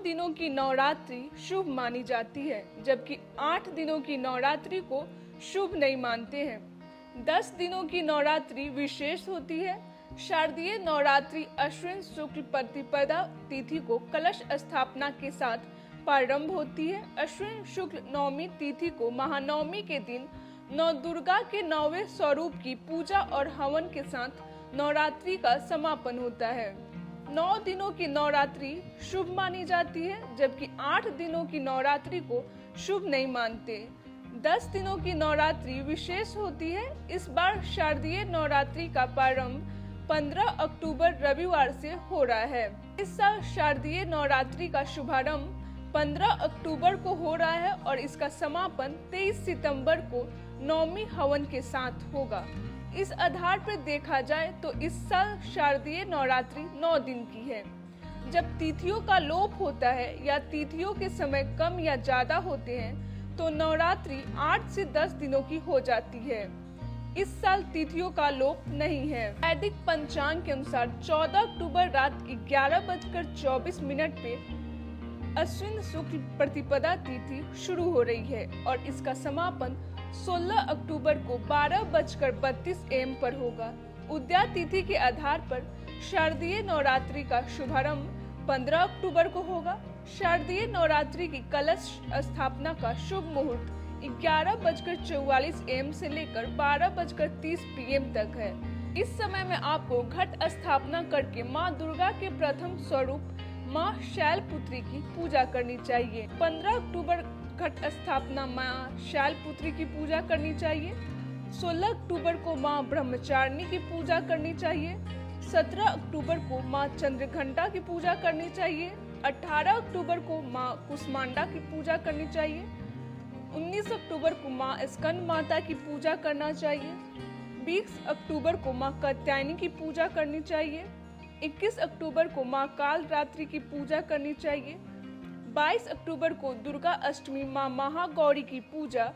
दिनों की नवरात्रि शुभ मानी जाती है, जबकि 8 दिनों की नवरात्रि को शुभ नहीं मानते हैं। 10 दिनों की नवरात्रि विशेष होती है। शारदीय नवरात्रि अश्विन शुक्ल प्रतिपदा तिथि को कलश स्थापना के साथ प्रारंभ होती है। अश्विन शुक्ल नवमी तिथि को महानवमी के दिन नौ दुर्गा के 9वें स्वरूप की पूजा और हवन के साथ नवरात्रि का समापन होता है। 9 दिनों की नवरात्रि शुभ मानी जाती है, जबकि 8 दिनों की नवरात्रि को शुभ नहीं मानते। 10 दिनों की नवरात्रि विशेष होती है। इस बार शारदीय नवरात्रि का प्रारंभ 15 अक्टूबर रविवार से हो रहा है। इस साल शारदीय नवरात्रि का शुभारंभ 15 अक्टूबर को हो रहा है और इसका समापन 23 सितंबर को नवमी हवन के साथ होगा। इस आधार पर देखा जाए तो इस साल शारदीय नवरात्रि 9 दिन की है। जब तिथियों का लोप होता है या तिथियों के समय कम या ज्यादा होते हैं तो नवरात्रि 8 से 10 दिनों की हो जाती है। इस साल तिथियों का लोप नहीं है। वैदिक पंचांग के अनुसार 14 अक्टूबर रात 11:24 पे अश्विन शुक्ल प्रतिपदा तिथि शुरू हो रही है और इसका समापन 16 अक्टूबर को 12:32 AM पर होगा। उदया तिथि के आधार पर शारदीय नवरात्रि का शुभारंभ 15 अक्टूबर को होगा। शारदीय नवरात्रि की कलश स्थापना का शुभ मुहूर्त 11:44 AM से लेकर 12:30 PM तक है। इस समय में आपको घट स्थापना करके माँ दुर्गा के प्रथम स्वरूप माँ शैलपुत्री की पूजा करनी चाहिए। 15 अक्टूबर घट स्थापना माँ शैलपुत्री की पूजा करनी चाहिए। 16 अक्टूबर को माँ ब्रह्मचारिणी की पूजा करनी चाहिए। 17 अक्टूबर को माँ चंद्रघंटा की पूजा करनी चाहिए। 18 अक्टूबर को माँ कुष्मांडा की पूजा करनी चाहिए। 19 अक्टूबर को माँ स्कंद माता की पूजा करना चाहिए। 20 अक्टूबर को माँ कात्यायनी की पूजा करनी चाहिए। 21 अक्टूबर को माँ काल रात्रि की पूजा करनी चाहिए। 22 अक्टूबर को दुर्गा अष्टमी माँ महागौरी की पूजा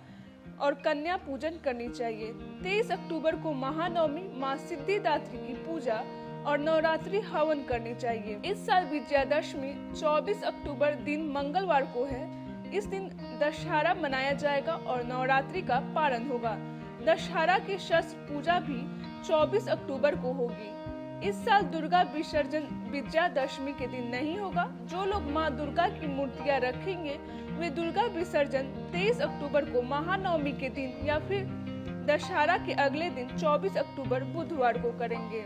और कन्या पूजन करनी चाहिए। 23 अक्टूबर को महानवमी माँ सिद्धिदात्री की पूजा और नवरात्रि हवन करनी चाहिए। इस साल विजयादशमी 24 अक्टूबर दिन मंगलवार को है। इस दिन दशहरा मनाया जाएगा और नवरात्रि का पारण होगा। दशहरा की शस्त्र पूजा भी 24 अक्टूबर को होगी। इस साल दुर्गा विसर्जन विजयादशमी के दिन नहीं होगा। जो लोग माँ दुर्गा की मूर्तियाँ रखेंगे वे दुर्गा विसर्जन 23 अक्टूबर को महानवमी के दिन या फिर दशहरा के अगले दिन 24 अक्टूबर बुधवार को करेंगे।